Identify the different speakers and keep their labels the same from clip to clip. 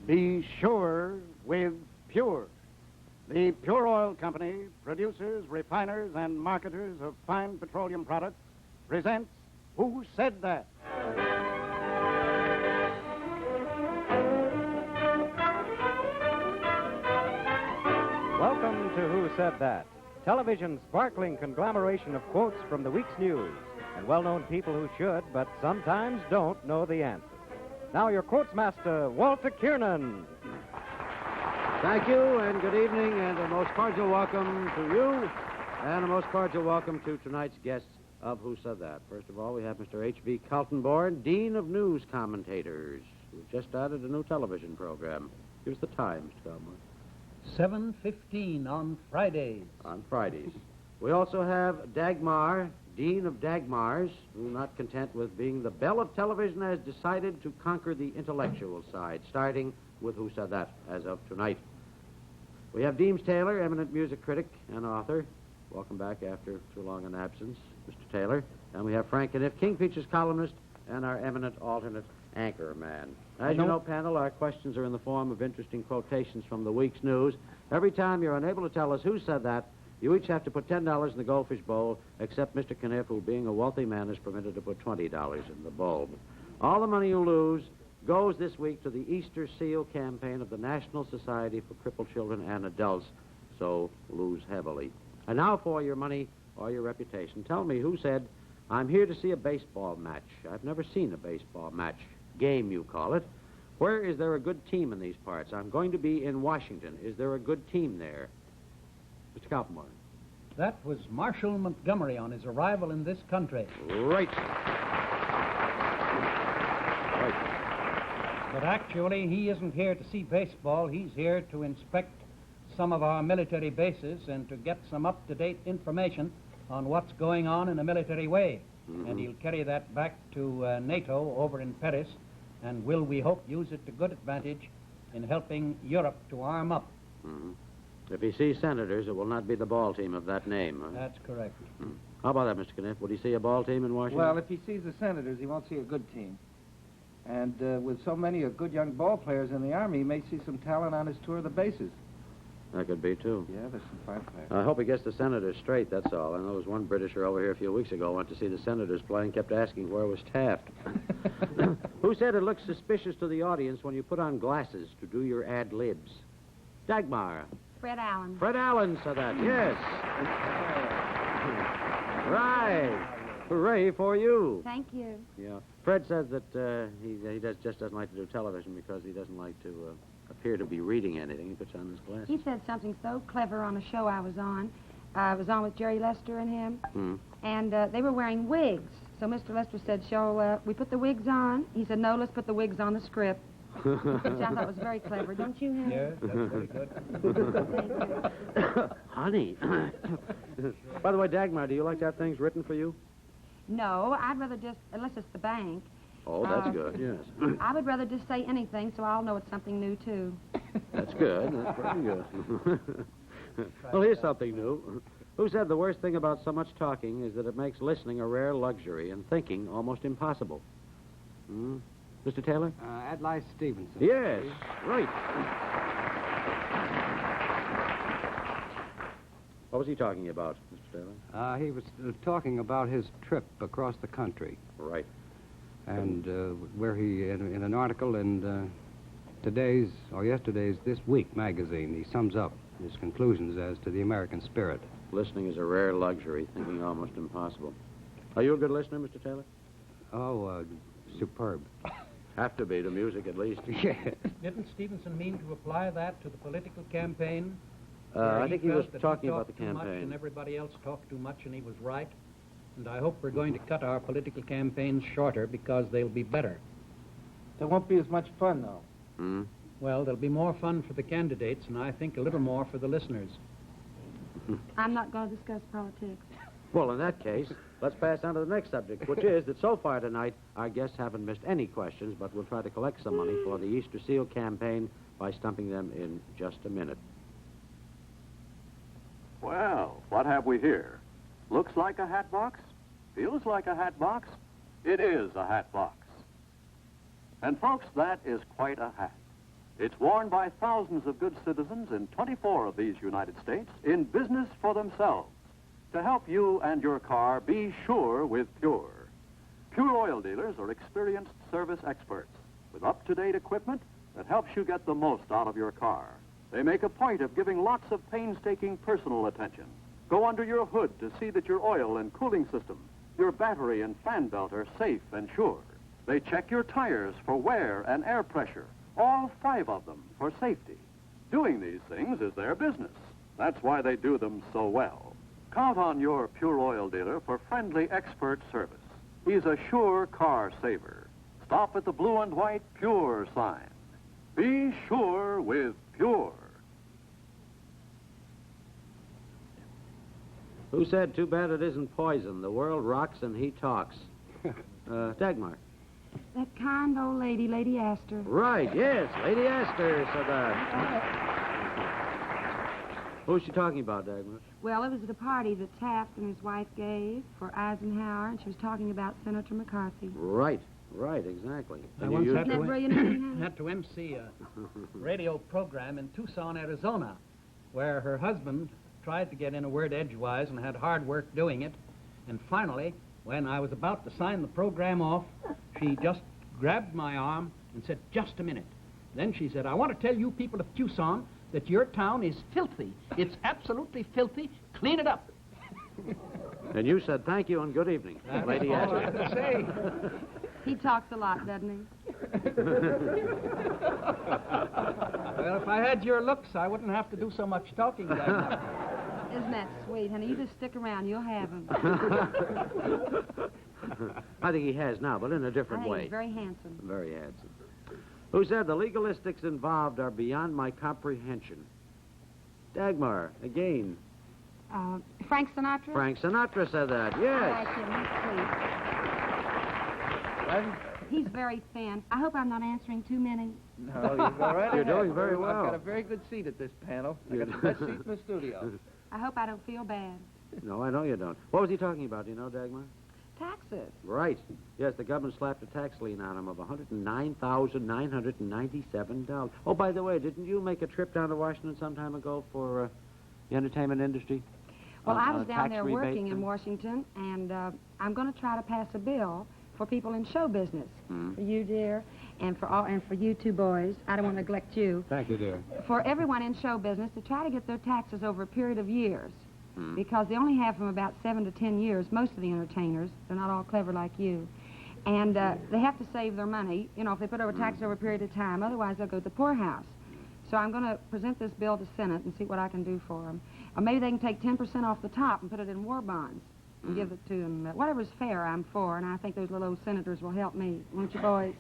Speaker 1: Be sure with Pure. The Pure Oil Company, producers, refiners, and marketers of fine petroleum products, presents Who Said That?
Speaker 2: Welcome to Who Said That? Television's sparkling conglomeration of quotes from the week's news and well-known people who should, but sometimes don't know the answer. Now your quotes master, Walter Kiernan.
Speaker 3: Thank you, and good evening, and a most cordial welcome to you, and a most cordial welcome to tonight's guests of Who Said That. First of all, we have Mr. H.B. Kaltenborn, Dean of News Commentators, who just started a new television program. Give us the times, Kaltenborn.
Speaker 4: 7:15 on Fridays.
Speaker 3: On Fridays. We also have Dagmar, Dean of Dagmars, who, not content with being the belle of television, has decided to conquer the intellectual side, starting with Who Said That as of tonight. We have Deems Taylor, eminent music critic and author. Welcome back after too long an absence, Mr. Taylor. And we have Frank Kniff, King Features columnist, and our eminent alternate anchor man. As you know, panel, our questions are in the form of interesting quotations from the week's news. Every time you're unable to tell us who said that, you each have to put $10 in the goldfish bowl, except Mr. Kniff, who, being a wealthy man, is permitted to put $20 in the bowl. All the money you lose goes this week to the Easter Seal campaign of the National Society for Crippled Children and Adults, so lose heavily. And now for your money or your reputation. Tell me, who said, "I'm here to see a baseball match. I've never seen a baseball match. Game, you call it. Where is there a good team in these parts? I'm going to be in Washington. Is there a good team there?" Mr. Kaltenborn.
Speaker 4: That was Marshall Montgomery on his arrival in this country.
Speaker 3: Right.
Speaker 4: But actually, he isn't here to see baseball. He's here to inspect some of our military bases and to get some up-to-date information on what's going on in a military way.
Speaker 3: Mm-hmm.
Speaker 4: And he'll carry that back to NATO over in Paris, and will, we hope, use it to good advantage in helping Europe to arm up.
Speaker 3: Mm-hmm. If he sees senators, it will not be the ball team of that name. Huh?
Speaker 4: That's correct.
Speaker 3: How about that, Mr. Kniff? Would he see a ball team in Washington?
Speaker 5: Well, if he sees the Senators, he won't see a good team. And with so many good young ball players in the Army, he may see some talent on his tour of the bases.
Speaker 3: That could be, too.
Speaker 5: Yeah, there's some fine players.
Speaker 3: I hope he gets the Senators straight, that's all. I know there was one Britisher over here a few weeks ago went to see the Senators play and kept asking where was Taft. Who said it looks suspicious to the audience when you put on glasses to do your ad-libs? Dagmar.
Speaker 6: Fred Allen.
Speaker 3: Fred Allen said that, yes. Right. Hooray for you.
Speaker 6: Thank you.
Speaker 3: Yeah. Fred says that he just doesn't like to do television because he doesn't like to appear to be reading anything. He puts on his glasses.
Speaker 6: He said something so clever on a show I was on. I was on with Jerry Lester and him, and they were wearing wigs. So Mr. Lester said, "Shall we put the wigs on?" He said, "No, let's put the wigs on the script." Which I thought was very clever, don't you, Henry?
Speaker 4: Yeah, that's very good.
Speaker 3: Honey. By the way, Dagmar, do you like to have things written for you?
Speaker 6: No, I'd rather just, unless it's the bank.
Speaker 3: Oh, that's good, yes.
Speaker 6: I would rather just say anything so I'll know it's something new, too.
Speaker 3: That's good. That's pretty good. Well, here's something new. Who said the worst thing about so much talking is that it makes listening a rare luxury and thinking almost impossible? Mr. Taylor?
Speaker 5: Adlai Stevenson.
Speaker 3: Yes, right. What was he talking about, Mr. Taylor?
Speaker 7: He was talking about his trip across the country.
Speaker 3: Right.
Speaker 7: And where he, in an article in yesterday's This Week magazine, he sums up his conclusions as to the American spirit.
Speaker 3: Listening is a rare luxury, thinking almost impossible. Are you a good listener, Mr. Taylor?
Speaker 7: Oh, superb.
Speaker 3: Have to be, to music at least.
Speaker 7: Yeah.
Speaker 4: Didn't Stevenson mean to apply that to the political campaign?
Speaker 3: I think he was
Speaker 4: felt that
Speaker 3: talking
Speaker 4: he
Speaker 3: about the
Speaker 4: talked too much
Speaker 3: campaign.
Speaker 4: and everybody else talked too much, and he was right. And I hope we're going to cut our political campaigns shorter because they'll be better.
Speaker 5: There won't be as much fun, though.
Speaker 4: Well, there'll be more fun for the candidates, and I think a little more for the listeners.
Speaker 6: I'm not going to discuss politics.
Speaker 3: Well, in that case, let's pass on to the next subject, which is that so far tonight, our guests haven't missed any questions, but we'll try to collect some money for the Easter Seal campaign by stumping them in just a minute.
Speaker 8: Well, what have we here? Looks like a hat box? Feels like a hat box? It is a hat box. And folks, that is quite a hat. It's worn by thousands of good citizens in 24 of these United States in business for themselves to help you and your car be sure with Pure. Pure oil dealers are experienced service experts with up-to-date equipment that helps you get the most out of your car. They make a point of giving lots of painstaking personal attention. Go under your hood to see that your oil and cooling system, your battery and fan belt are safe and sure. They check your tires for wear and air pressure, all 5 of them for safety. Doing these things is their business. That's why they do them so well. Count on your Pure Oil dealer for friendly expert service. He's a sure car saver. Stop at the blue and white Pure sign. Be sure with Pure.
Speaker 3: Who said, too bad it isn't poison? The world rocks and he talks. Dagmar.
Speaker 6: That kind old lady, Lady Astor.
Speaker 3: Right, yes, Lady Astor said that. Who's she talking about, Dagmar?
Speaker 6: Well, it was at a party that Taft and his wife gave for Eisenhower, and she was talking about Senator McCarthy.
Speaker 3: Right, exactly.
Speaker 4: I once
Speaker 6: Isn't that brilliant?
Speaker 4: had to MC a radio program in Tucson, Arizona, where her husband tried to get in a word edgewise and had hard work doing it. And finally, when I was about to sign the program off, she just grabbed my arm and said, "Just a minute." Then she said, "I want to tell you people of Tucson that your town is filthy. It's absolutely filthy. Clean it up."
Speaker 3: And you said thank you and good evening, Lady
Speaker 4: That's all I
Speaker 3: Astor.
Speaker 4: have to say.
Speaker 6: He talks a lot, doesn't he?
Speaker 4: Well, if I had your looks, I wouldn't have to do so much talking.
Speaker 6: Isn't that sweet, honey? You just stick around. You'll have him.
Speaker 3: I think he has now, but in a
Speaker 6: I
Speaker 3: different
Speaker 6: think
Speaker 3: way.
Speaker 6: he's very handsome.
Speaker 3: Very handsome. Who said the legalistics involved are beyond my comprehension? Dagmar, again.
Speaker 6: Frank Sinatra?
Speaker 3: Frank Sinatra said that,
Speaker 6: I
Speaker 3: yes.
Speaker 6: like him. He's sweet. He's very thin. I hope I'm not answering too many.
Speaker 5: No, you go right
Speaker 3: You're
Speaker 5: ahead.
Speaker 3: doing very well.
Speaker 5: I've got a very good seat at this panel. I got the best seat in the studio.
Speaker 6: I hope I don't feel bad.
Speaker 3: No, I know you don't. What was he talking about, do you know, Dagmar?
Speaker 6: Taxes.
Speaker 3: Right. Yes, the government slapped a tax lien on him of $109,997. Oh, by the way, didn't you make a trip down to Washington some time ago for the entertainment industry?
Speaker 6: Well, I
Speaker 3: On
Speaker 6: was
Speaker 3: a
Speaker 6: down
Speaker 3: tax
Speaker 6: there
Speaker 3: rebate
Speaker 6: working in
Speaker 3: thing?
Speaker 6: Washington, and I'm going to try to pass a bill for people in show business. For you, dear, and for you two boys. I don't want to neglect you.
Speaker 7: Thank you, dear.
Speaker 6: For everyone in show business to try to get their taxes over a period of years. Because they only have from about 7 to 10 years, most of the entertainers. They're not all clever like you. And they have to save their money, you know, if they put over taxes over a period of time. Otherwise, they'll go to the poorhouse. So I'm going to present this bill to Senate and see what I can do for them. Or maybe they can take 10% off the top and put it in war bonds and give it to them. Whatever's fair, I'm for, and I think those little old senators will help me. Won't you, boys?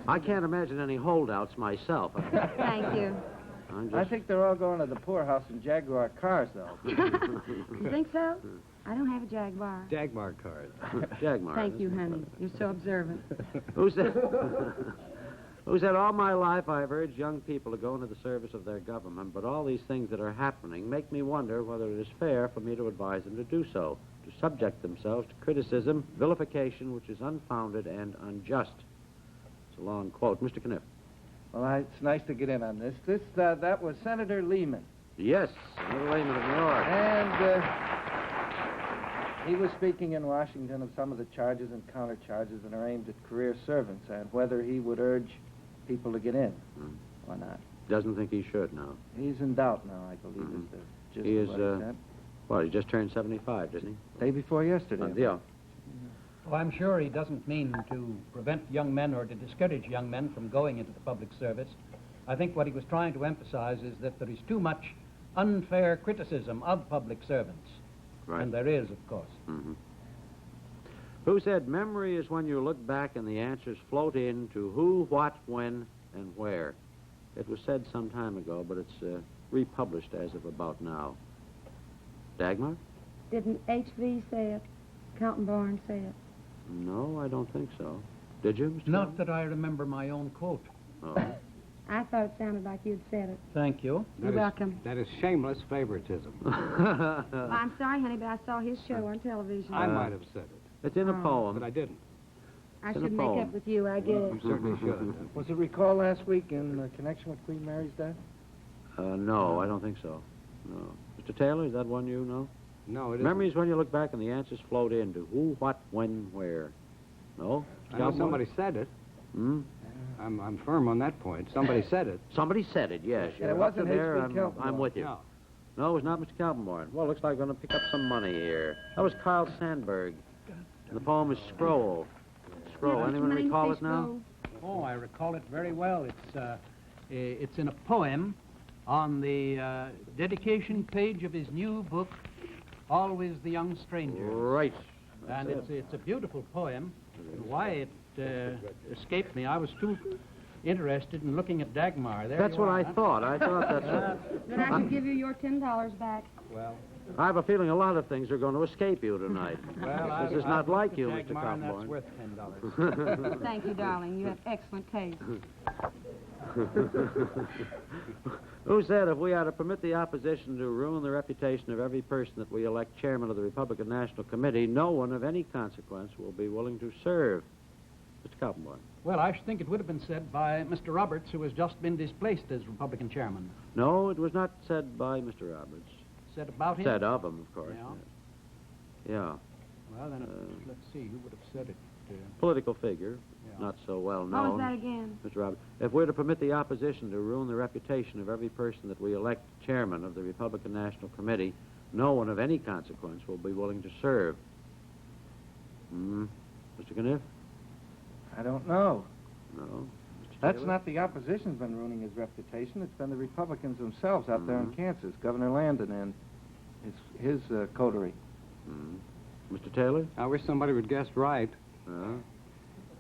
Speaker 3: I can't imagine any holdouts myself.
Speaker 6: Thank you.
Speaker 5: I think they're all going to the poorhouse in Jaguar cars, though.
Speaker 6: You think so? I don't have a Jaguar.
Speaker 7: Dagmar card.
Speaker 3: Dagmar.
Speaker 6: Thank you, honey. You're so observant.
Speaker 3: Who said all my life I've urged young people to go into the service of their government, but all these things that are happening make me wonder whether it is fair for me to advise them to do so, to subject themselves to criticism, vilification, which is unfounded and unjust. It's a long quote. Mr. Kniff.
Speaker 5: Well, it's nice to get in on this. That was Senator Lehman.
Speaker 3: Yes, Senator Lehman of New York.
Speaker 5: And he was speaking in Washington of some of the charges and countercharges that are aimed at career servants and whether he would urge people to get in or not.
Speaker 3: Doesn't think he should, no.
Speaker 5: He's in doubt now, I believe, is the gist
Speaker 3: He
Speaker 5: of
Speaker 3: is,
Speaker 5: what he said.
Speaker 3: well, he just turned 75, didn't he?
Speaker 5: Day before yesterday.
Speaker 3: Yeah.
Speaker 4: Well, I'm sure he doesn't mean to prevent young men or to discourage young men from going into the public service. I think what he was trying to emphasize is that there is too much unfair criticism of public servants.
Speaker 3: Right.
Speaker 4: And there is, of course.
Speaker 3: Who said memory is when you look back and the answers float in to who, what, when, and where? It was said some time ago, but it's republished as of about now. Dagmar?
Speaker 6: Didn't H.V. say it? Carlton Barnes say it?
Speaker 3: No, I don't think so. Did you, Mr.
Speaker 4: Not that I remember my own quote.
Speaker 3: Oh.
Speaker 6: I thought it sounded like you'd said it.
Speaker 4: Thank you.
Speaker 6: You're welcome.
Speaker 7: That is shameless favoritism.
Speaker 6: Well, I'm sorry, honey, but I saw his show on television.
Speaker 7: I might have said it,
Speaker 3: It's in a
Speaker 6: Oh.
Speaker 3: poem.
Speaker 7: but I didn't.
Speaker 6: I
Speaker 3: It's in a
Speaker 6: should make
Speaker 3: poem.
Speaker 6: up with you, I guess.
Speaker 7: You certainly should.
Speaker 5: Was it recalled last week in connection with Queen Mary's death?
Speaker 3: No, I don't think so. No. Mr. Taylor, is that one you know?
Speaker 7: No, it isn't.
Speaker 3: Memories when you look back and the answers float into who, what, when, where. No?
Speaker 7: I know somebody said it.
Speaker 3: Hmm?
Speaker 7: I'm firm on that point. Somebody said it.
Speaker 3: Somebody said it, yes.
Speaker 5: Yeah, it
Speaker 3: You're
Speaker 5: wasn't
Speaker 3: up to there.
Speaker 5: H.B.
Speaker 3: I'm
Speaker 5: Keltenborn.
Speaker 3: with you.
Speaker 7: No.
Speaker 3: No, it was not Mr. Kaltenborn. Well, looks like we're going to pick up some money here. That was Carl Sandburg. The poem is Scroll. Scroll.
Speaker 6: Yeah,
Speaker 3: Anyone
Speaker 6: Mr.
Speaker 3: recall
Speaker 6: Manning,
Speaker 3: it now?
Speaker 6: please
Speaker 4: Oh, I recall it very well. It's in a poem on the dedication page of his new book, Always the Young Stranger.
Speaker 3: Right.
Speaker 4: And it's a beautiful poem. And why it escaped me, I was too interested in looking at Dagmar. There
Speaker 3: That's
Speaker 4: you
Speaker 3: what
Speaker 4: are,
Speaker 3: I
Speaker 4: huh?
Speaker 3: thought. I thought that's what...
Speaker 6: go. Then I should give you your $10 back.
Speaker 4: Well,
Speaker 3: I have a feeling a lot of things are going to escape you tonight.
Speaker 4: well,
Speaker 3: This is
Speaker 4: I've
Speaker 3: not
Speaker 4: looked
Speaker 3: like
Speaker 4: at
Speaker 3: you, Mr.
Speaker 4: Dagmar, and that's
Speaker 3: Kaltenborn.
Speaker 4: worth $10.
Speaker 6: Thank you, darling. You have excellent taste.
Speaker 3: Who said if we are to permit the opposition to ruin the reputation of every person that we elect chairman of the Republican National Committee, no one of any consequence will be willing to serve? Mr. Kaltenborn.
Speaker 4: Well, I should think it would have been said by Mr. Roberts, who has just been displaced as Republican chairman.
Speaker 3: No, it was not said by Mr. Roberts.
Speaker 4: Said about him?
Speaker 3: Said of him, of course.
Speaker 4: Yeah.
Speaker 3: Yeah.
Speaker 4: Well, then, let's see, who would have said it?
Speaker 3: Political figure,
Speaker 4: Yeah.
Speaker 3: not so well
Speaker 6: What
Speaker 3: known.
Speaker 6: was that again?
Speaker 3: Mr. Roberts, if we're to permit the opposition to ruin the reputation of every person that we elect chairman of the Republican National Committee, no one of any consequence will be willing to serve. Mr. Kniff?
Speaker 5: I don't know.
Speaker 3: No. Mr.
Speaker 5: That's
Speaker 3: Taylor?
Speaker 5: not the opposition's been ruining his reputation. It's been the Republicans themselves out there in Kansas. Governor Landon and his coterie.
Speaker 3: Mr. Taylor?
Speaker 7: I wish somebody would guess right.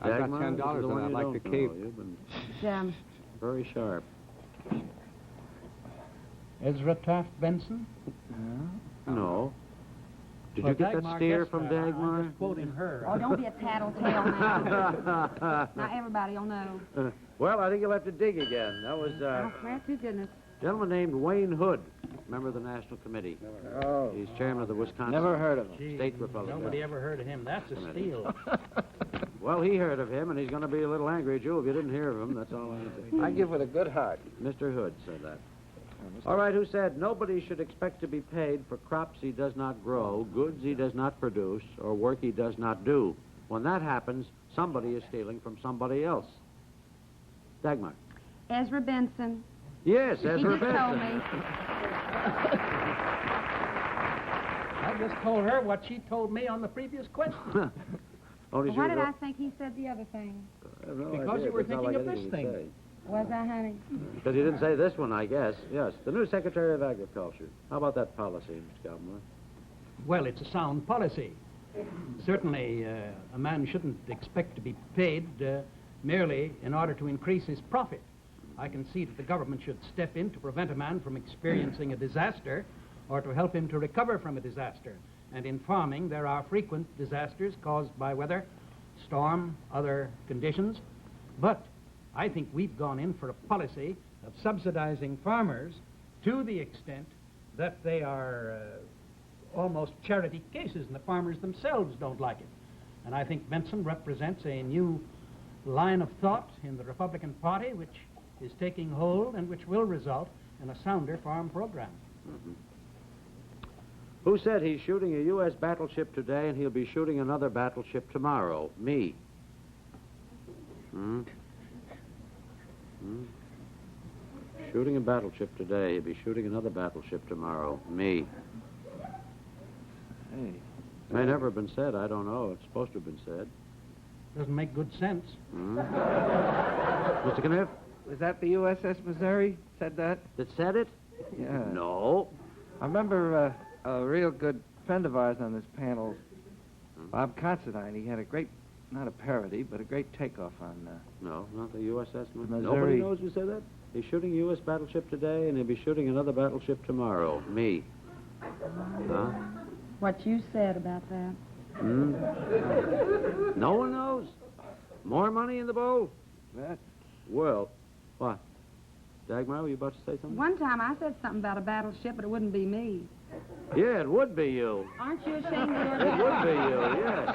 Speaker 7: I've got
Speaker 3: Dagmar,
Speaker 7: $10
Speaker 3: this is the
Speaker 7: that
Speaker 3: one
Speaker 7: I'd
Speaker 3: you
Speaker 7: like
Speaker 3: don't
Speaker 7: to
Speaker 3: know.
Speaker 7: keep.
Speaker 3: You've been
Speaker 6: It's,
Speaker 3: very sharp.
Speaker 4: Ezra Taft Benson?
Speaker 3: No. Did
Speaker 4: Well,
Speaker 3: you get that
Speaker 4: Dagmar
Speaker 3: steer
Speaker 4: guessed
Speaker 3: from
Speaker 4: that. I'm
Speaker 3: Dagmar?
Speaker 4: just quoting her.
Speaker 6: oh, don't be a tattletale now. Now everybody will know.
Speaker 3: Well, I think you'll have to dig again. That was
Speaker 6: Oh, well, too goodness.
Speaker 3: a gentleman named Wayne Hood, member of the National Committee.
Speaker 5: Oh.
Speaker 3: He's chairman of the Wisconsin
Speaker 5: Never heard of him.
Speaker 4: Gee,
Speaker 3: State Republican.
Speaker 4: Nobody ever heard of him. That's a steal.
Speaker 3: Well, he heard of him, and he's going to be a little angry at you if you didn't hear of him. That's all I can say.
Speaker 5: I give with a good heart.
Speaker 3: Mr. Hood said that. All right, who said nobody should expect to be paid for crops he does not grow, goods he does not produce, or work he does not do. When that happens, somebody is stealing from somebody else. Dagmar.
Speaker 6: Ezra Benson.
Speaker 3: Yes,
Speaker 6: He
Speaker 3: Ezra
Speaker 6: just told
Speaker 3: Benson.
Speaker 6: me.
Speaker 4: I just told her what she told me on the previous question.
Speaker 3: Only
Speaker 6: Well, why
Speaker 3: she
Speaker 6: did
Speaker 3: was-
Speaker 6: I think he said the other thing?
Speaker 3: I have no
Speaker 4: Because
Speaker 3: idea.
Speaker 4: you were
Speaker 3: That's all
Speaker 4: thinking
Speaker 3: I
Speaker 4: of
Speaker 3: got
Speaker 4: this
Speaker 3: anything to
Speaker 4: thing.
Speaker 3: say.
Speaker 6: Was I, honey?
Speaker 3: Because he didn't say this one, I guess. Yes, the new Secretary of Agriculture. How about that policy, Mr. Kaltenborn?
Speaker 4: Well, it's a sound policy. Certainly, a man shouldn't expect to be paid merely in order to increase his profit. I can see that the government should step in to prevent a man from experiencing a disaster or to help him to recover from a disaster. And in farming, there are frequent disasters caused by weather, storm, other conditions. But I think we've gone in for a policy of subsidizing farmers to the extent that they are almost charity cases, and the farmers themselves don't like it. And I think Benson represents a new line of thought in the Republican Party which is taking hold and which will result in a sounder farm program.
Speaker 3: Who said he's shooting a U.S. battleship today and he'll be shooting another battleship tomorrow? Me. Shooting a battleship today, he'll be shooting another battleship tomorrow. Me.
Speaker 5: Hey.
Speaker 3: May never have been said. I don't know. It's supposed to have been said.
Speaker 4: Doesn't make good sense.
Speaker 3: Mr. Kniff,
Speaker 5: Was that the USS Missouri said that?
Speaker 3: that said it?
Speaker 5: Yeah.
Speaker 3: No.
Speaker 5: I remember a real good friend of ours on this panel, Bob Considine. He had a great, not a parody, but a great takeoff on...
Speaker 3: No, not the USS Missouri.
Speaker 5: Missouri.
Speaker 3: Nobody knows who said that? He's shooting a U.S. battleship today, and he'll be shooting another battleship tomorrow. Me. Huh?
Speaker 6: What you said about that.
Speaker 3: No one knows. More money in the bowl?
Speaker 5: That.
Speaker 3: Well, what? Dagmar, were you about to say something?
Speaker 6: One time I said something about a battleship, but it wouldn't be me.
Speaker 3: Yeah, it would be you.
Speaker 6: Aren't you ashamed of
Speaker 3: It
Speaker 6: yourself?
Speaker 3: would be you, yes.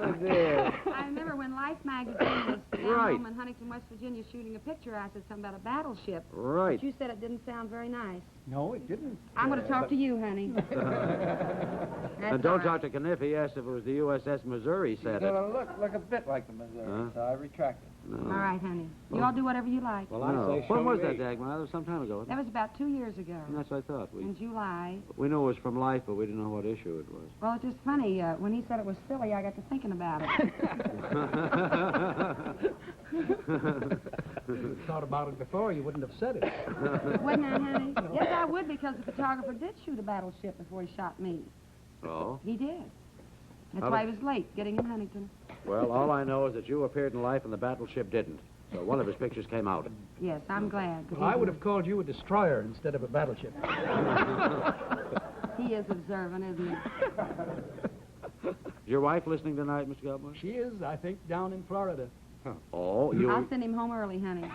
Speaker 3: Oh, dear.
Speaker 6: I remember when Life magazine was down
Speaker 3: Right.
Speaker 6: home in Huntington, West Virginia, shooting a picture, I said something about a battleship.
Speaker 3: Right.
Speaker 6: But you said it didn't sound very nice.
Speaker 4: No, it didn't.
Speaker 6: I'm going to talk to you, honey.
Speaker 3: And don't talk to Kniff. He asked if it was the USS Missouri said it.
Speaker 5: It'll look a bit like the Missouri, so I retract it.
Speaker 3: No.
Speaker 6: All right, honey. You all do whatever you like.
Speaker 2: Well,
Speaker 3: No.
Speaker 2: I say
Speaker 3: When
Speaker 2: show
Speaker 3: was
Speaker 2: me.
Speaker 3: that, Dagmar? That was some time ago.
Speaker 6: That was about 2 years ago.
Speaker 3: That's what I thought.
Speaker 6: In July.
Speaker 3: We knew it was from Life, but we didn't know what issue it was.
Speaker 6: Well, it's just funny. When he said it was silly, I got to thinking about it.
Speaker 4: If you thought about it before, you wouldn't have said it.
Speaker 6: Wouldn't I, honey? Yes, I would, because the photographer did shoot a battleship before he shot me.
Speaker 3: Oh?
Speaker 6: He did. That's
Speaker 3: How
Speaker 6: why
Speaker 3: did-
Speaker 6: he was late getting in Huntington.
Speaker 3: Well, all I know is that you appeared in Life and the battleship didn't. So one of his pictures came out.
Speaker 6: Yes, I'm glad. 'cause
Speaker 4: Well, I
Speaker 6: he-
Speaker 4: would have called you a destroyer instead of a battleship.
Speaker 6: He is observant, isn't he?
Speaker 3: Is your wife listening tonight, Mr. Gilmore?
Speaker 4: She is, I think, down in Florida.
Speaker 3: Oh, you...
Speaker 6: I'll send him home early, honey.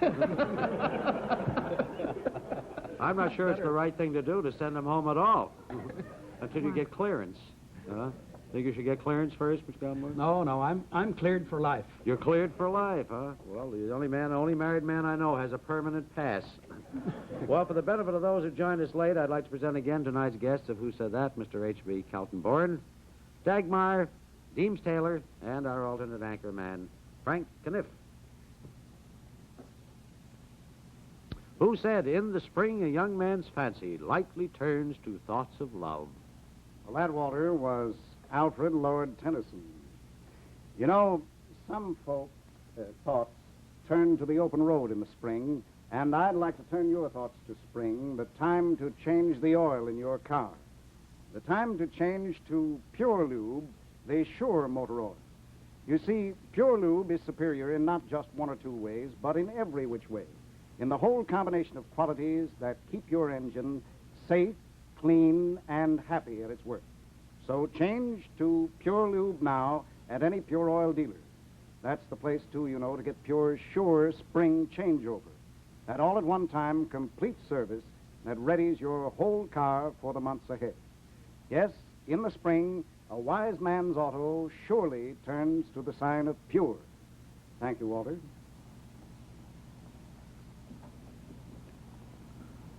Speaker 3: I'm not sure it's the right thing to do to send him home at all until you get clearance. Think you should get clearance first, Mr. Gilmore?
Speaker 4: No, I'm cleared for life.
Speaker 3: You're cleared for life, huh? Well, the only married man I know has a permanent pass. Well, for the benefit of those who joined us late, I'd like to present again tonight's guests of Who Said That, Mr. H.B. Kaltenborn, Dagmar, Deems Taylor, and our alternate anchor man, Frank Kniff. Who said, in the spring, a young man's fancy lightly turns to thoughts of love.
Speaker 1: Well, that, Walter, was Alfred Lord Tennyson. You know, some folk thoughts turn to the open road in the spring, and I'd like to turn your thoughts to spring, the time to change the oil in your car. The time to change to Pure Lube, the Sure motor oil. You see, Pure Lube is superior in not just one or two ways, but in every which way. In the whole combination of qualities that keep your engine safe, clean, and happy at its work. So change to Pure Lube now at any Pure Oil dealer. That's the place, too, you know, to get Pure's Sure Spring Changeover. That all at one time complete service that readies your whole car for the months ahead. Yes, in the spring, a wise man's auto surely turns to the sign of Pure. Thank you, Walter.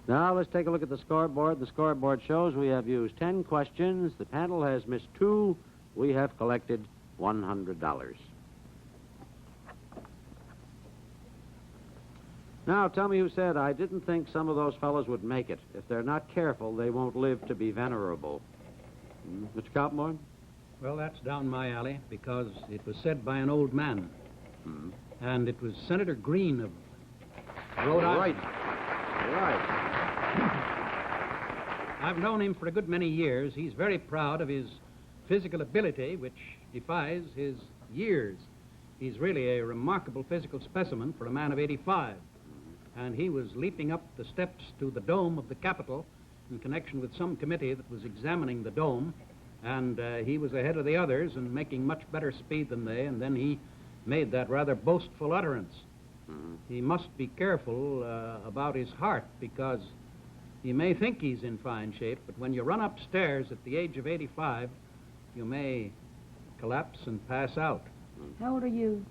Speaker 3: Now, let's take a look at the scoreboard. The scoreboard shows we have used 10 questions. The panel has missed 2. We have collected $100. Now, tell me who said, I didn't think some of those fellows would make it. If they're not careful, they won't live to be venerable. Mr. Kaltenborn?
Speaker 4: Well, that's down my alley because it was said by an old man. And it was Senator Green of Rhode Island.
Speaker 3: Right.
Speaker 4: I've known him for a good many years. He's very proud of his physical ability, which defies his years. He's really a remarkable physical specimen for a man of 85. And he was leaping up the steps to the dome of the Capitol in connection with some committee that was examining the dome. And he was ahead of the others and making much better speed than they. And then he made that rather boastful utterance. He must be careful about his heart because he may think he's in fine shape, but when you run upstairs at the age of 85, you may collapse and pass out.
Speaker 6: How old are you?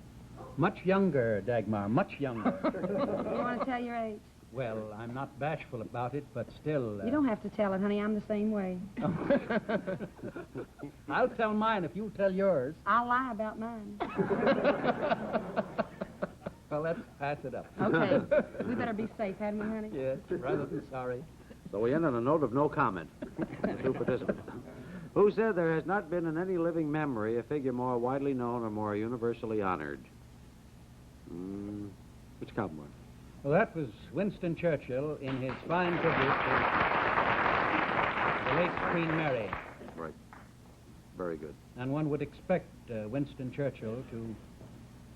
Speaker 4: Much younger, Dagmar, much younger.
Speaker 6: You want to tell your age?
Speaker 4: Well, I'm not bashful about it, but still...
Speaker 6: You don't have to tell it, honey. I'm the same way.
Speaker 4: I'll tell mine if you tell yours.
Speaker 6: I'll lie about mine.
Speaker 4: Well, let's pass it up.
Speaker 6: Okay. We better be safe, hadn't we, honey?
Speaker 4: Yes, rather than sorry.
Speaker 3: So we end on a note of no comment. The 2 participants. Who said there has not been in any living memory a figure more widely known or more universally honored? Mr. Kaltenborn.
Speaker 4: Well, that was Winston Churchill in his fine tribute to the late Queen Mary.
Speaker 3: Right. Very good.
Speaker 4: And one would expect Winston Churchill to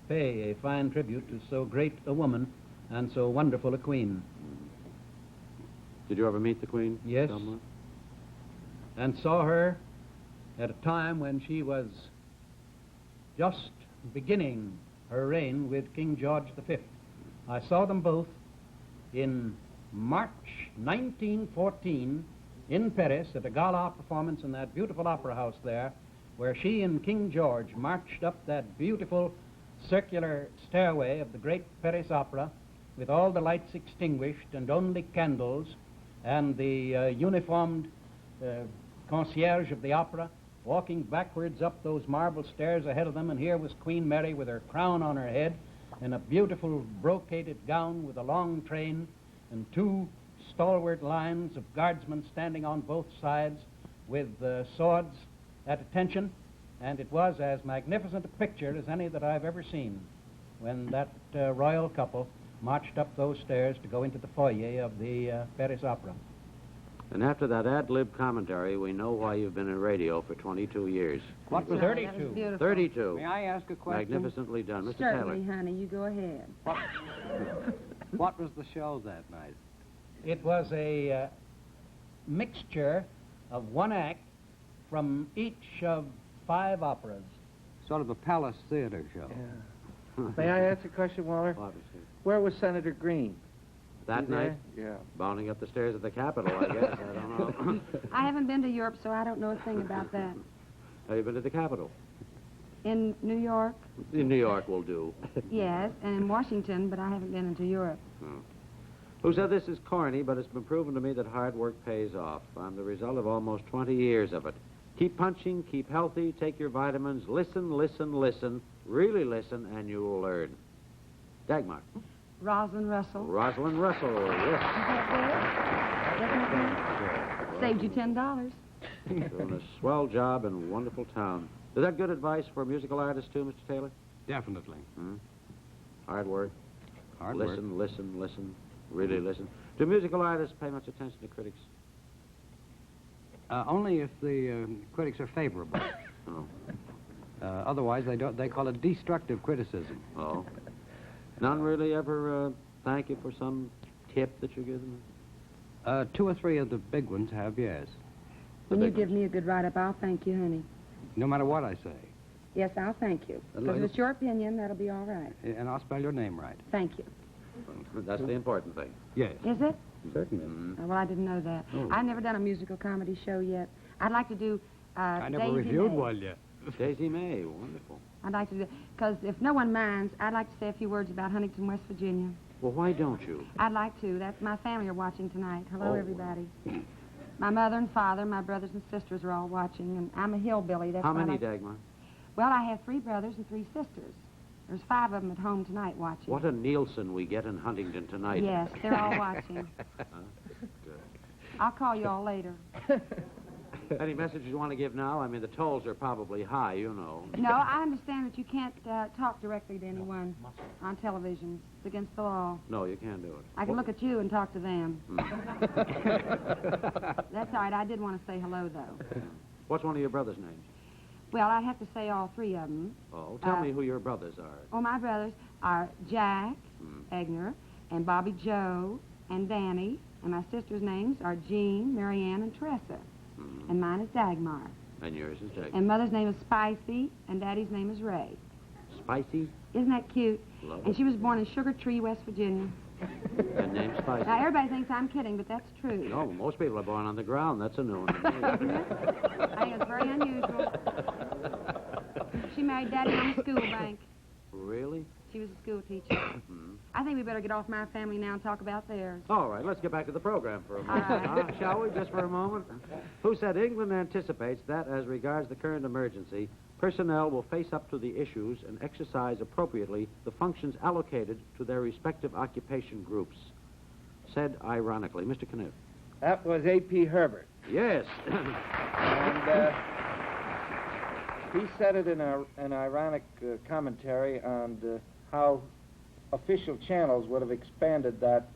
Speaker 4: pay a fine tribute to so great a woman and so wonderful a queen.
Speaker 3: Did you ever meet the Queen?
Speaker 4: Yes.
Speaker 3: Kaltenborn?
Speaker 4: And saw her at a time when she was just beginning her reign with King George V. I saw them both in March 1914 in Paris at a gala performance in that beautiful opera house there where she and King George marched up that beautiful circular stairway of the great Paris Opera with all the lights extinguished and only candles, and the uniformed concierge of the opera walking backwards up those marble stairs ahead of them, and here was Queen Mary with her crown on her head in a beautiful brocaded gown with a long train and two stalwart lines of guardsmen standing on both sides with swords at attention, and it was as magnificent a picture as any that I've ever seen when that royal couple marched up those stairs to go into the foyer of the Paris Opera.
Speaker 3: And after that ad-lib commentary, we know why you've been in radio for 22 years.
Speaker 6: What was
Speaker 4: 32?
Speaker 6: That was beautiful.
Speaker 3: 32.
Speaker 7: May I ask a question?
Speaker 3: Magnificently done. Mr.
Speaker 6: Certainly,
Speaker 3: Taylor.
Speaker 6: honey. You go ahead.
Speaker 7: What was the show that night?
Speaker 4: It was a mixture of one act from each of 5 operas.
Speaker 7: Sort of a palace theater show.
Speaker 5: Yeah. May I ask a question, Waller?
Speaker 3: Obviously.
Speaker 5: Where was Senator Green?
Speaker 3: That
Speaker 5: You there?
Speaker 3: night?
Speaker 5: Yeah.
Speaker 3: Bounding up the stairs of the Capitol, I guess. I don't know.
Speaker 6: I haven't been to Europe, so I don't know a thing about that.
Speaker 3: Have you been to the Capitol?
Speaker 6: In New York,
Speaker 3: In New York will do.
Speaker 6: yes, and in Washington, but I haven't been into Europe.
Speaker 3: Who said this is corny, but it's been proven to me that hard work pays off. I'm the result of almost 20 years of it. Keep punching, keep healthy, take your vitamins, listen, listen, listen, really listen, and you'll learn. Dagmar.
Speaker 6: Rosalind Russell.
Speaker 3: Rosalind Russell, yes.
Speaker 6: Saved you $10.
Speaker 3: Doing a swell job in a wonderful town. Is that good advice for musical artists, too, Mr. Taylor?
Speaker 7: Definitely.
Speaker 3: Hard work.
Speaker 7: Hard work.
Speaker 3: Listen, listen, listen. Really listen. Do musical artists pay much attention to critics?
Speaker 7: Only if the critics are favorable.
Speaker 3: Oh.
Speaker 7: Otherwise, they don't. They call it destructive criticism.
Speaker 3: Oh. None really ever thank you for some tip that you give them?
Speaker 7: 2 or 3 of the big ones have, yes.
Speaker 6: When you give me a good write-up, I'll thank you, honey.
Speaker 7: No matter what I say.
Speaker 6: Yes, I'll thank you. Because if it's your opinion, that'll be all right.
Speaker 7: And I'll spell your name right.
Speaker 6: Thank you.
Speaker 3: That's the important thing.
Speaker 7: Yes.
Speaker 6: Is it?
Speaker 7: Certainly.
Speaker 6: Oh, well, I didn't know that.
Speaker 7: Oh.
Speaker 6: I've never done a musical comedy show yet. I'd like to do
Speaker 7: I never
Speaker 6: Daisy
Speaker 7: reviewed
Speaker 6: May.
Speaker 7: one yet.
Speaker 3: Daisy May, wonderful.
Speaker 6: I'd like to do because if no one minds, I'd like to say a few words about Huntington, West Virginia.
Speaker 3: Well, why don't you?
Speaker 6: I'd like to. That's my family are watching tonight. Hello,
Speaker 3: Oh.
Speaker 6: everybody. My mother and father, my brothers and sisters are all watching, and I'm a hillbilly. That's
Speaker 3: How
Speaker 6: why I
Speaker 3: many,
Speaker 6: like-
Speaker 3: Dagmar?
Speaker 6: Well, I have 3 brothers and 3 sisters. There's 5 of them at home tonight watching.
Speaker 3: What a Nielsen we get in Huntington tonight.
Speaker 6: Yes, they're all watching. I'll call you all later.
Speaker 3: Any messages you want to give now? I mean, the tolls are probably high, you know.
Speaker 6: No, I understand that you can't talk directly to anyone on television. It's against the law.
Speaker 3: No, you can't do it.
Speaker 6: I can look at you and talk to them. That's all right. I did want to say hello, though.
Speaker 3: What's one of your brothers' names?
Speaker 6: Well, I'd have to say all 3 of them.
Speaker 3: Oh, tell me who your brothers are.
Speaker 6: Oh, my brothers are Jack Egner and Bobby Joe and Danny, and my sisters' names are Jean, Marianne, and Teresa. And mine is Dagmar.
Speaker 3: And yours is Jack.
Speaker 6: And Mother's name is Spicy, and Daddy's name is Ray.
Speaker 3: Spicy?
Speaker 6: Isn't that cute?
Speaker 3: Love
Speaker 6: And
Speaker 3: it.
Speaker 6: she was born in Sugar Tree, West Virginia.
Speaker 3: And name's Spicy.
Speaker 6: Now, everybody thinks I'm kidding, but that's true.
Speaker 3: No, most people are born on the ground. That's a new one.
Speaker 6: I think it's very unusual. She married Daddy on the school bank.
Speaker 3: Really?
Speaker 6: She was a school teacher. I think we better get off my family now and talk about theirs.
Speaker 3: All right, let's get back to the program for a moment,
Speaker 6: All right.
Speaker 3: huh? Shall we, just for a moment? Who said England anticipates that, as regards the current emergency, personnel will face up to the issues and exercise appropriately the functions allocated to their respective occupation groups? Said ironically. Mr. Kniff.
Speaker 5: That was A.P. Herbert.
Speaker 3: Yes.
Speaker 5: And he said it in an ironic commentary on how official channels would have expanded that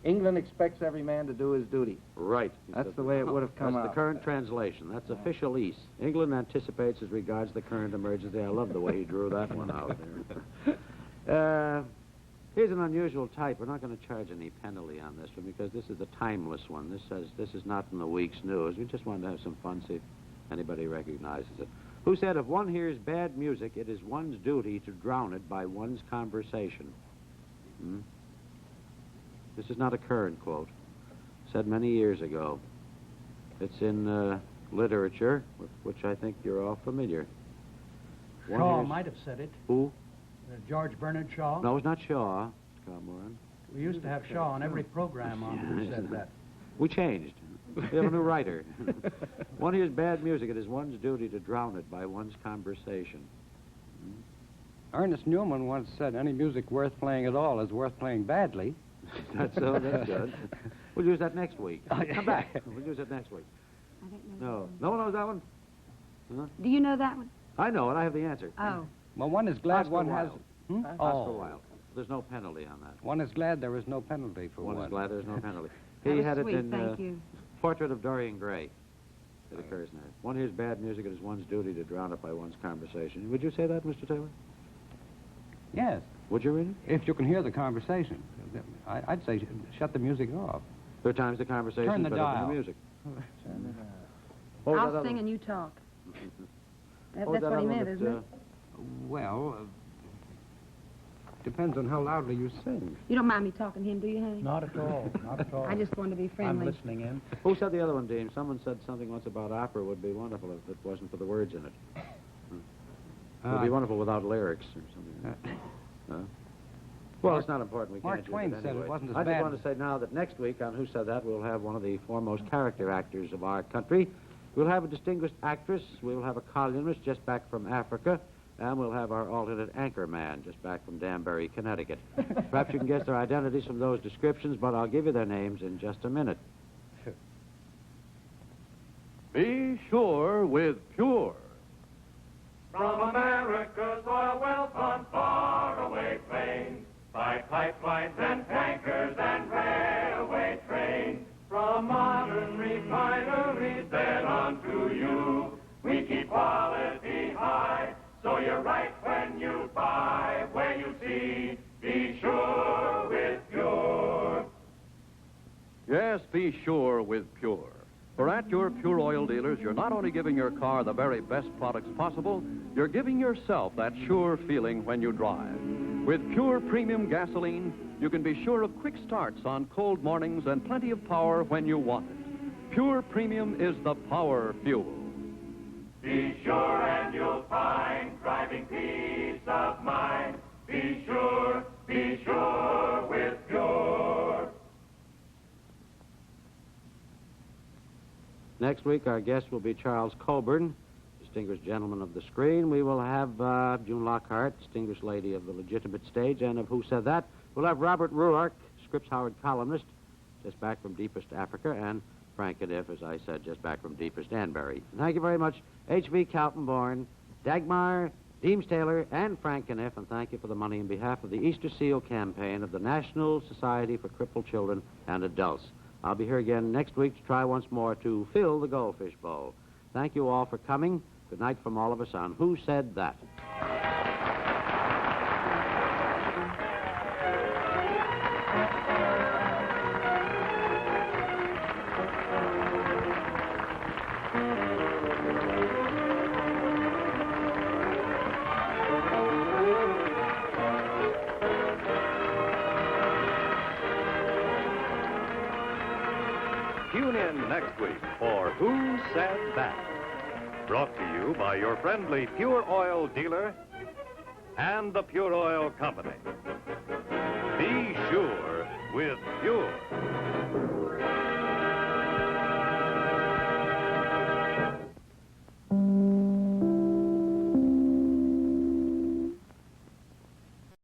Speaker 5: England expects every man to do his duty.
Speaker 3: Right.
Speaker 5: That's the way it would have come
Speaker 3: That's
Speaker 5: out.
Speaker 3: the current translation. That's officialese. England anticipates as regards the current emergency. I love the way he drew that one out there. Here's an unusual type. We're not going to charge any penalty on this one because this is a timeless one. This is not in the week's news. We just wanted to have some fun, see if anybody recognizes it. Who said, if one hears bad music, it is one's duty to drown it by one's conversation? This is not a current quote. Said many years ago. It's in literature, with which I think you're all familiar.
Speaker 4: Shaw might have said it.
Speaker 3: Who?
Speaker 4: George Bernard Shaw.
Speaker 3: No, it's not Shaw, Calmoran.
Speaker 4: We used to have Shaw on every program on Who Said That.
Speaker 3: We changed. We have a new writer. One hears bad music. It is one's duty to drown it by one's conversation.
Speaker 7: Ernest Newman once said any music worth playing at all is worth playing badly.
Speaker 3: That's so. That's good. We'll use that next week. Come back. We'll use it next week.
Speaker 6: I don't know.
Speaker 3: No. No one knows that one? Huh?
Speaker 6: Do you know that one?
Speaker 3: I know it. I have the answer.
Speaker 6: Oh.
Speaker 7: Well, one is glad
Speaker 3: Oscar
Speaker 7: one
Speaker 3: Wilde.
Speaker 7: has... Hmm?
Speaker 3: Oscar Wilde. There's no penalty on that.
Speaker 7: One is glad there is no penalty for
Speaker 3: One
Speaker 7: one.
Speaker 3: is glad there's no penalty.
Speaker 6: That
Speaker 3: He
Speaker 6: was
Speaker 3: had
Speaker 6: sweet,
Speaker 3: it in
Speaker 6: thank you.
Speaker 3: Portrait of Dorian Gray. It occurs in there. One hears bad music. It is one's duty to drown it by one's conversation. Would you say that, Mr. Taylor?
Speaker 7: Yes,
Speaker 3: Would you really?
Speaker 7: if you can hear the conversation. I'd say shut the music off.
Speaker 3: There are times the conversation
Speaker 7: Turn the
Speaker 3: is better than
Speaker 7: dial.
Speaker 3: the music. What was that
Speaker 6: I'll
Speaker 3: other
Speaker 6: sing
Speaker 3: one?
Speaker 6: and you talk.
Speaker 3: What was
Speaker 6: That's
Speaker 3: that
Speaker 6: what he
Speaker 3: other one
Speaker 6: meant,
Speaker 3: that,
Speaker 6: isn't it?
Speaker 7: Well, depends on how loudly you sing.
Speaker 6: You don't mind me talking to him, do you, honey?
Speaker 4: Not at all. Not at all.
Speaker 6: I just wanted to be
Speaker 4: I'm
Speaker 6: friendly.
Speaker 4: listening in.
Speaker 3: Who said the other one, Dean? Someone said something once about opera would be wonderful if it wasn't for the words in it. It would be wonderful without lyrics or something. Huh? Well, it's not important. We
Speaker 7: Mark
Speaker 3: can't
Speaker 7: Twain
Speaker 3: use it
Speaker 7: said it
Speaker 3: anyway.
Speaker 7: wasn't as
Speaker 3: I
Speaker 7: bad.
Speaker 3: just want to say now that next week on Who Said That, we'll have one of the foremost character actors of our country. We'll have a distinguished actress. We'll have a columnist just back from Africa. And we'll have our alternate anchor man just back from Danbury, Connecticut. Perhaps you can guess their identities from those descriptions, but I'll give you their names in just a minute.
Speaker 8: Be sure with Pure.
Speaker 9: From America's oil wells on faraway plains, by pipelines and tankers and railway trains, from modern refineries then on to you, we keep quality high, so you're right when you buy, when you see, be sure with Pure.
Speaker 8: Yes, be sure with Pure. For at your Pure Oil dealers, you're not only giving your car the very best products possible, you're giving yourself that sure feeling when you drive. With Pure Premium Gasoline, you can be sure of quick starts on cold mornings and plenty of power when you want it. Pure Premium is the power fuel.
Speaker 9: Be sure and you'll find driving peace of mind. Be sure with Pure.
Speaker 3: Next week, our guest will be Charles Coburn, distinguished gentleman of the screen. We will have June Lockhart, distinguished lady of the legitimate stage, and of Who Said That. We'll have Robert Ruark, Scripps Howard columnist, just back from deepest Africa, and Frank and If, as I said, just back from deepest Danbury. Thank you very much, H.V. Kaltenborn, Dagmar, Deems Taylor, and Frank and If, and thank you for the money in behalf of the Easter Seal campaign of the National Society for Crippled Children and Adults. I'll be here again next week to try once more to fill the goldfish bowl. Thank you all for coming. Good night from all of us on Who Said That?
Speaker 10: Tune in next week for Who Said That? Brought to you by your friendly Pure Oil dealer and the Pure Oil Company. Be sure with Pure.